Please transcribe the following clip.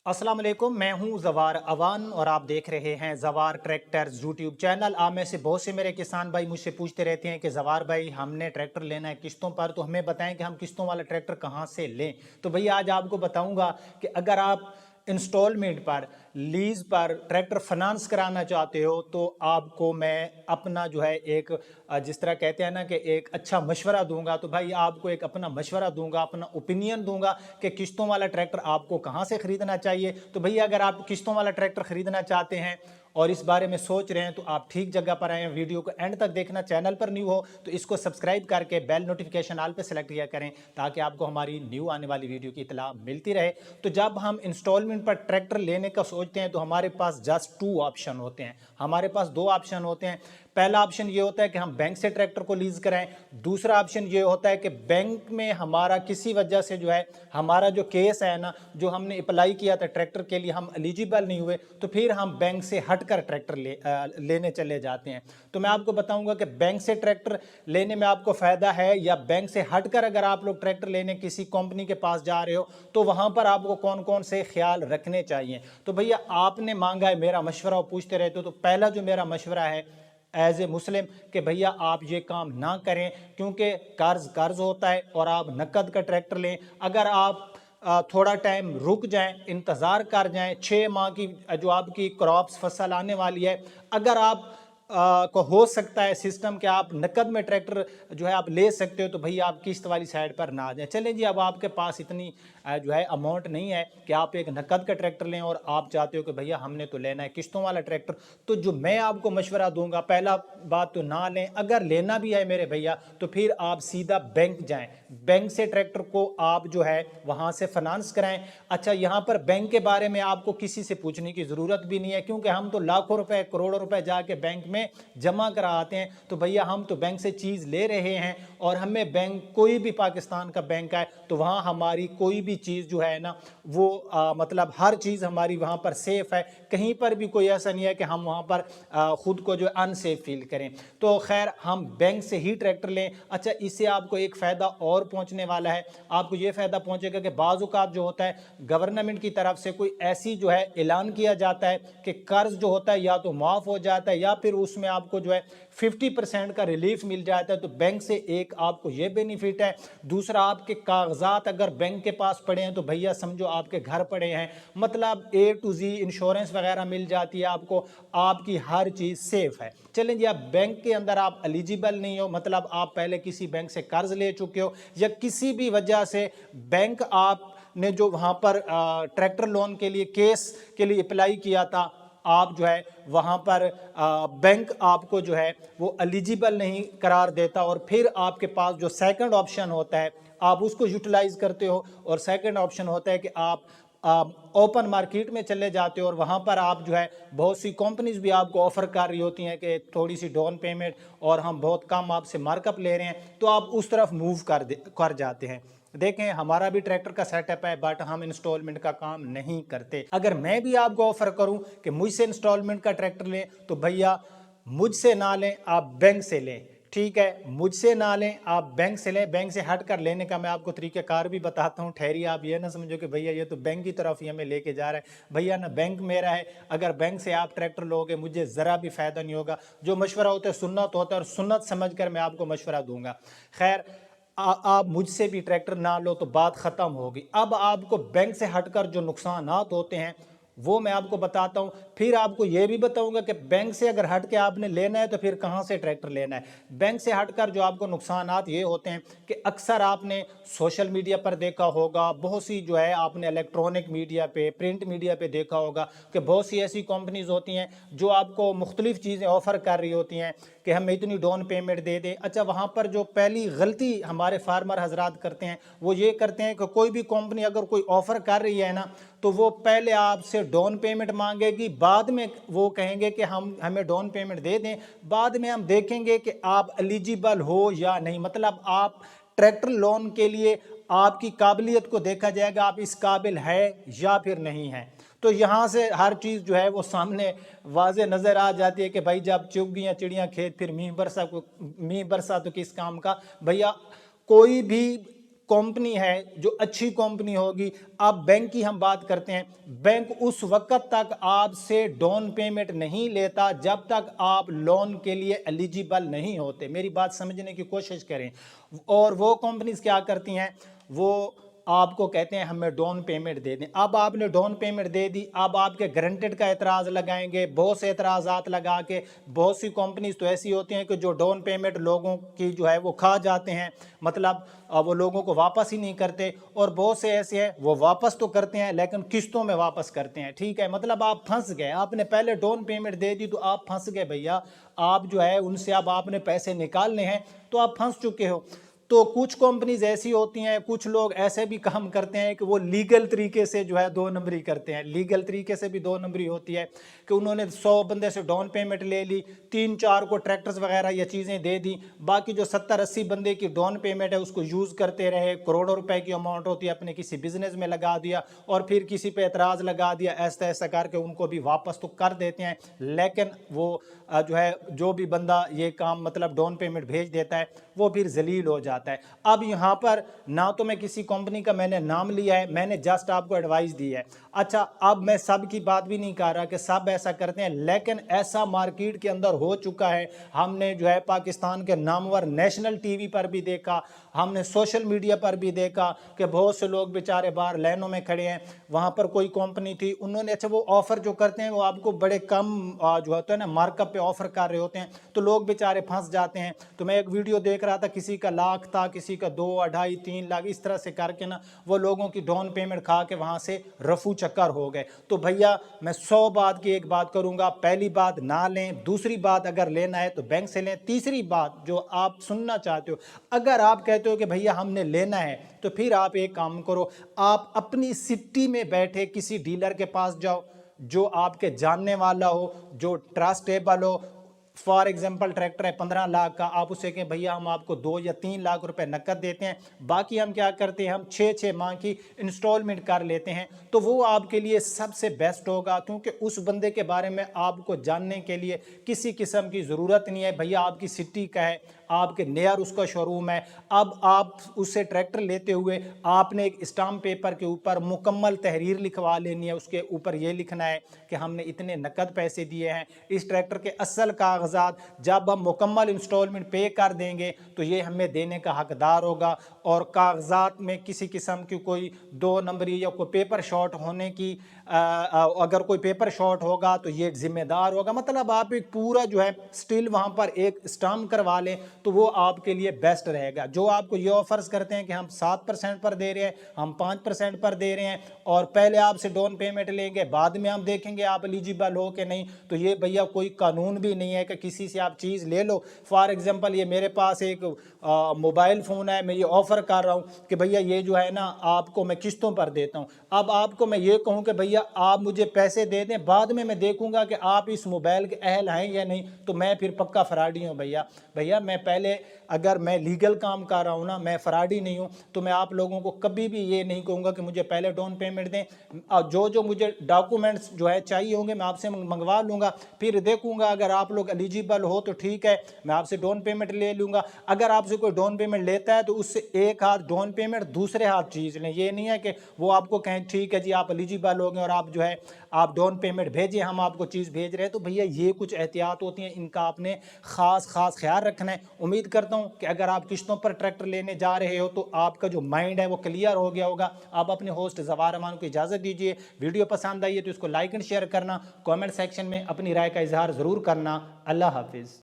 अस्सलाम वालेकुम, मैं हूं जवार अवान और आप देख रहे हैं जवार ट्रैक्टर्स यूट्यूब चैनल। आप में से बहुत से मेरे किसान भाई मुझसे पूछते रहते हैं कि जवार भाई हमने ट्रैक्टर लेना है किस्तों पर, तो हमें बताएं कि हम किस्तों वाला ट्रैक्टर कहां से लें। तो भैया आज आपको बताऊंगा कि अगर आप इंस्टॉलमेंट पर, लीज पर ट्रैक्टर फाइनेंस कराना चाहते हो तो आपको मैं अपना जो है एक जिस तरह कहते हैं ना कि एक अच्छा मशवरा दूंगा। तो भाई आपको एक अपना मशवरा दूंगा, अपना ओपिनियन दूंगा कि किस्तों वाला ट्रैक्टर आपको कहां से खरीदना चाहिए। तो भैया अगर आप किस्तों वाला ट्रैक्टर खरीदना चाहते हैं और इस बारे में सोच रहे हैं तो आप ठीक जगह पर आए हैं। वीडियो को एंड तक देखना, चैनल पर न्यू हो तो इसको सब्सक्राइब करके बेल नोटिफिकेशन ऑल पे सेलेक्ट किया करें ताकि आपको हमारी न्यू आने वाली वीडियो की इतला मिलती रहे। तो जब हम इंस्टॉलमेंट पर ट्रैक्टर लेने का सोचते हैं तो हमारे पास जस्ट टू ऑप्शन होते हैं, हमारे पास दो ऑप्शन होते हैं। पहला ऑप्शन ये होता है कि हम बैंक से ट्रैक्टर को लीज कराएं। दूसरा ऑप्शन ये होता है कि बैंक में हमारा किसी वजह से जो है हमारा जो केस है ना, जो हमने अप्लाई किया था ट्रैक्टर के लिए, हम एलिजिबल नहीं हुए तो फिर हम बैंक से हटकर ट्रैक्टर लेने चले जाते हैं। तो मैं आपको बताऊंगा कि बैंक से ट्रैक्टर लेने में आपको फायदा है या बैंक से हटकर अगर आप लोग ट्रैक्टर लेने किसी कंपनी के पास जा रहे हो तो वहां पर आपको कौन कौन से ख्याल रखने चाहिए। तो भैया आपने मांगा है मेरा मशवरा और पूछते रहते हो, तो पहला जो मेरा मशवरा है एज ए मुस्लिम कि भैया आप ये काम ना करें क्योंकि कर्ज होता है और आप नकद का ट्रैक्टर लें। अगर आप थोड़ा टाइम रुक जाएं, इंतज़ार कर जाएं, 6 माह की जो आपकी क्रॉप्स फसल आने वाली है, अगर आप को हो सकता है सिस्टम कि आप नकद में ट्रैक्टर जो है आप ले सकते हो तो भैया आप किस्त वाली साइड पर ना आ जाए। चलें जी, अब आपके पास इतनी जो है अमाउंट नहीं है कि आप एक नकद का ट्रैक्टर लें और आप चाहते हो कि भैया हमने तो लेना है किस्तों वाला ट्रैक्टर, तो जो मैं आपको मशवरा दूंगा, पहला बात तो ना लें। अगर लेना भी है मेरे भैया तो फिर आप सीधा बैंक जाएं, बैंक से ट्रैक्टर को आप जो है वहां से फाइनेंस कराएं। अच्छा, यहाँ पर बैंक के बारे में आपको किसी से पूछने की जरूरत भी नहीं है क्योंकि हम तो लाखों रुपए करोड़ों रुपए जाके बैंक में जमा करा आते हैं। तो भैया हम तो बैंक से चीज ले रहे हैं और हमें बैंक कोई भी पाकिस्तान का बैंक है तो वहां हमारी कोई भी चीज जो है ना वो मतलब हर चीज हमारी वहां पर सेफ है। कहीं पर भी कोई ऐसा नहीं है कि हम वहां पर खुद को जो अनसेफ फील करें। तो खैर हम बैंक से ही ट्रैक्टर लें। अच्छा, इससे आपको एक फायदा और पहुंचने वाला है, आपको ये फायदा पहुंचेगा कि बाज़ औक़ात जो होता है गवर्नमेंट की तरफ से कोई ऐसी जो है ऐलान किया जाता है कि कर्ज जो होता है या तो माफ हो जाता है या फिर उसमें आपको जो है 50% का रिलीफ मिल जाता है। तो बैंक से एक आपको ये बेनिफिट है। दूसरा, आपके कागजात अगर बैंक के पास पड़े हैं तो भैया समझो आपके घर पड़े हैं, मतलब A to Z इंश्योरेंस वगैरह मिल जाती है आपको, आपकी हर चीज सेफ है। चलें जी, आप बैंक के अंदर आप एलिजिबल नहीं हो, मतलब आप पहले किसी बैंक से कर्ज ले चुके हो या किसी भी वजह से बैंक आपने जो वहां पर ट्रैक्टर लोन के लिए केस के लिए अप्लाई किया था, आप जो है वहां पर बैंक आपको जो है वो एलिजिबल नहीं करार देता और फिर आपके पास जो सेकंड ऑप्शन होता है आप उसको यूटिलाइज करते हो। और सेकंड ऑप्शन होता है कि आप ओपन मार्केट में चले जाते हो और वहां पर आप जो है बहुत सी कंपनीज भी आपको ऑफर कर रही होती हैं कि थोड़ी सी डाउन पेमेंट और हम बहुत कम आपसे मार्कअप ले रहे हैं, तो आप उस तरफ मूव कर जाते हैं। देखें, हमारा भी ट्रैक्टर का सेटअप है बट हम इंस्टॉलमेंट का काम नहीं करते। अगर मैं भी आपको ऑफर करूं कि मुझसे इंस्टॉलमेंट का ट्रैक्टर लें तो भैया मुझसे ना लें, आप बैंक से लें। ठीक है, मुझसे ना लें, आप बैंक से लें। बैंक से हट कर लेने का मैं आपको तरीक़ाकार भी बताता हूँ। ठहरिए, आप ये ना समझो कि भैया ये तो बैंक की तरफ ही हमें लेके जा रहा है। भैया ना बैंक मेरा है, अगर बैंक से आप ट्रैक्टर लोगे मुझे ज़रा भी फ़ायदा नहीं होगा। जो मशवरा होता है सुन्नत होता है और सुन्नत समझ कर मैं आपको मशवरा दूंगा। खैर, आप मुझसे भी ट्रैक्टर ना लो तो बात ख़त्म होगी। अब आपको बैंक से हटकर जो नुकसानात होते हैं वो मैं आपको बताता हूं, फिर आपको यह भी बताऊंगा कि बैंक से अगर हट के आपने लेना है तो फिर कहां से ट्रैक्टर लेना है। बैंक से हटकर जो आपको नुकसानात ये होते हैं कि अक्सर आपने सोशल मीडिया पर देखा होगा, बहुत सी जो है आपने इलेक्ट्रॉनिक मीडिया पे, प्रिंट मीडिया पे देखा होगा कि बहुत सी ऐसी कंपनीज होती हैं जो आपको मुख्तलिफ चीज़ें ऑफर कर रही होती हैं कि हमें इतनी डाउन पेमेंट दे दें। अच्छा, वहाँ पर जो पहली गलती हमारे फार्मर हजरात करते हैं वो ये करते हैं कि कोई भी कंपनी अगर कोई ऑफर कर रही है ना तो वो पहले आपसे डाउन पेमेंट मांगेगी, बाद में वो कहेंगे कि हमें डाउन पेमेंट दे दें, बाद में हम देखेंगे कि आप एलिजिबल हो या नहीं। मतलब आप ट्रैक्टर लोन के लिए आपकी काबिलियत को देखा जाएगा, आप इस काबिल है या फिर नहीं है। तो यहाँ से हर चीज़ जो है वो सामने वाजे नज़र आ जाती है कि भाई जब चुग गई चिड़ियाँ खेत फिर मींह बरसा तो किस काम का। भैया कोई भी कंपनी है जो अच्छी कंपनी होगी, अब बैंक की हम बात करते हैं, बैंक उस वक्त तक आपसे डाउन पेमेंट नहीं लेता जब तक आप लोन के लिए एलिजिबल नहीं होते। मेरी बात समझने की कोशिश करें। और वो कंपनीज क्या करती हैं, वो आपको कहते हैं हमें डाउन पेमेंट दे दें। अब आपने डाउन पेमेंट दे दी, अब आपके गारंटेड का एतराज़ लगाएंगे, बहुत से एतराज़ात लगा के। बहुत सी कंपनीज तो ऐसी होती हैं कि जो डाउन पेमेंट लोगों की जो है वो खा जाते हैं, मतलब वो लोगों को वापस ही नहीं करते। और बहुत से ऐसे हैं वो वापस तो करते हैं लेकिन किस्तों में वापस करते हैं। ठीक है, मतलब आप फंस गए, आपने पहले डाउन पेमेंट दे दी तो आप फंस गए भैया। आप जो है उनसे अब आपने पैसे निकालने हैं तो आप फंस चुके हो। तो कुछ कंपनीज ऐसी होती हैं, कुछ लोग ऐसे भी काम करते हैं कि वो लीगल तरीके से जो है 2 नंबरी करते हैं। लीगल तरीके से भी 2 नंबरी होती है कि उन्होंने 100 बंदे से डाउन पेमेंट ले ली, 3-4 को ट्रैक्टर्स वगैरह ये चीज़ें दे दी, बाकी जो 70-80 बंदे की डाउन पेमेंट है उसको यूज़ करते रहे। करोड़ों रुपए की अमाउंट होती है, अपने किसी बिजनेस में लगा दिया और फिर किसी पे एतराज़ लगा दिया, ऐसा ऐसा करके उनको भी वापस तो कर देते हैं। लेकिन वो जो है जो भी बंदा ये काम मतलब डाउन पेमेंट भेज देता है वो फिर जलील हो जाता है। अब यहाँ पर ना तो मैं किसी कंपनी का मैंने नाम लिया है, मैंने जस्ट आपको एडवाइस दी है। अच्छा, अब मैं सब की बात भी नहीं कर रहा कि सब ऐसा करते हैं, लेकिन ऐसा मार्केट के अंदर हो चुका है। हमने जो है पाकिस्तान के नामवर नेशनल टीवी पर भी देखा, हमने सोशल मीडिया पर भी देखा कि बहुत से लोग बेचारे बाहर लाइनों में खड़े हैं। वहाँ पर कोई कंपनी थी, उन्होंने अच्छा वो ऑफ़र जो करते हैं वो आपको बड़े कम जो होता है ना मार्कअप पे ऑफ़र कर रहे होते हैं, तो लोग बेचारे फंस जाते हैं। तो मैं एक वीडियो देख रहा था, किसी का लाख था, किसी का 2, 2.5, 3 लाख, इस तरह से करके ना वो लोगों की डाउन पेमेंट खा के वहाँ से रफू चक्कर हो गए। तो भैया मैं 100 बात की एक बात करूँगा, पहली बात ना लें, दूसरी बात अगर लेना है तो बैंक से लें, तीसरी बात जो आप सुनना चाहते हो, अगर आप कहते हो कि भैया हमने लेना है तो फिर आप एक काम करो, आप अपनी सिटी में बैठे किसी डीलर के पास जाओ जो आपके जानने वाला हो, जो ट्रस्टेबल हो। फॉर एग्जाम्पल ट्रैक्टर है 15 लाख का, आप उसे कहें भैया हम आपको 2 या 3 लाख रुपए नकद देते हैं, बाकी हम क्या करते हैं हम 6-6 माह की इंस्टॉलमेंट कर लेते हैं। तो वो आपके लिए सबसे बेस्ट होगा, क्योंकि उस बंदे के बारे में आपको जानने के लिए किसी किस्म की ज़रूरत नहीं है। भैया आपकी सिटी का है, आपके नियर उसका शोरूम है, अब आप उससे ट्रैक्टर लेते हुए आपने एक स्टाम्प पेपर के ऊपर मुकम्मल तहरीर लिखवा लेनी है। उसके ऊपर ये लिखना है कि हमने इतने नकद पैसे दिए हैं, इस ट्रैक्टर के असल कागजात जब हम मुकम्मल इंस्टॉलमेंट पे कर देंगे तो ये हमें देने का हकदार होगा। और कागजात में किसी किस्म की कोई 2 नंबरी या कोई पेपर शॉर्ट होने की अगर कोई पेपर शॉर्ट होगा तो ये जिम्मेदार होगा। मतलब आप एक पूरा जो है स्टिल वहाँ पर एक स्टाम्प करवा लें तो वो आपके लिए बेस्ट रहेगा। जो आपको ये ऑफर्स करते हैं कि हम 7% पर दे रहे हैं, हम 5% पर दे रहे हैं और पहले आपसे डाउन पेमेंट लेंगे, बाद में हम देखेंगे आप एलिजिबल हो कि नहीं, तो ये भैया कोई कानून भी नहीं है कि किसी से आप चीज़ ले लो। फॉर एग्जांपल ये मेरे पास एक मोबाइल फ़ोन है, मैं ये ऑफ़र कर रहा हूँ कि भैया ये जो है ना आपको मैं किस्तों पर देता हूँ। अब आपको मैं ये कहूँ कि भैया आप मुझे पैसे दे दें, बाद में मैं देखूंगा कि आप इस मोबाइल के अहल हैं या नहीं, तो मैं फिर पक्का फराडी हूँ। भैया मैं पहले अगर मैं लीगल काम कर रहा हूँ ना, मैं फराडी नहीं हूँ, तो मैं आप लोगों को कभी भी ये नहीं कहूँगा कि मुझे पहले डाउन पेमेंट दें। जो मुझे डॉक्यूमेंट्स जो है चाहिए होंगे मैं आपसे मंगवा लूँगा, फिर देखूँगा अगर आप लोग एलिजिबल हो तो ठीक है, मैं आपसे डाउन पेमेंट ले लूँगा। अगर आपसे कोई डाउन पेमेंट लेता है तो उससे एक हाथ डाउन पेमेंट, दूसरे हाथ चीज़ लें। ये नहीं है कि वो आपको कहें ठीक है जी आप एलिजिबल हो गए और आप जो है आप डाउन पेमेंट भेजें, हम आपको चीज़ भेज रहे हैं। तो भैया ये कुछ एहतियात होती हैं, इनका आपने ख़ास ख्याल रखना है। उम्मीद करता हूँ कि अगर आप किस्तों पर ट्रैक्टर लेने जा रहे हो तो आपका जो माइंड है वो क्लियर हो गया होगा। आप अपने होस्ट ज़वार अमान को इजाज़त दीजिए। वीडियो पसंद आई है तो इसको लाइक एंड शेयर करना, कमेंट सेक्शन में अपनी राय का इजहार ज़रूर करना। अल्लाह हाफिज़।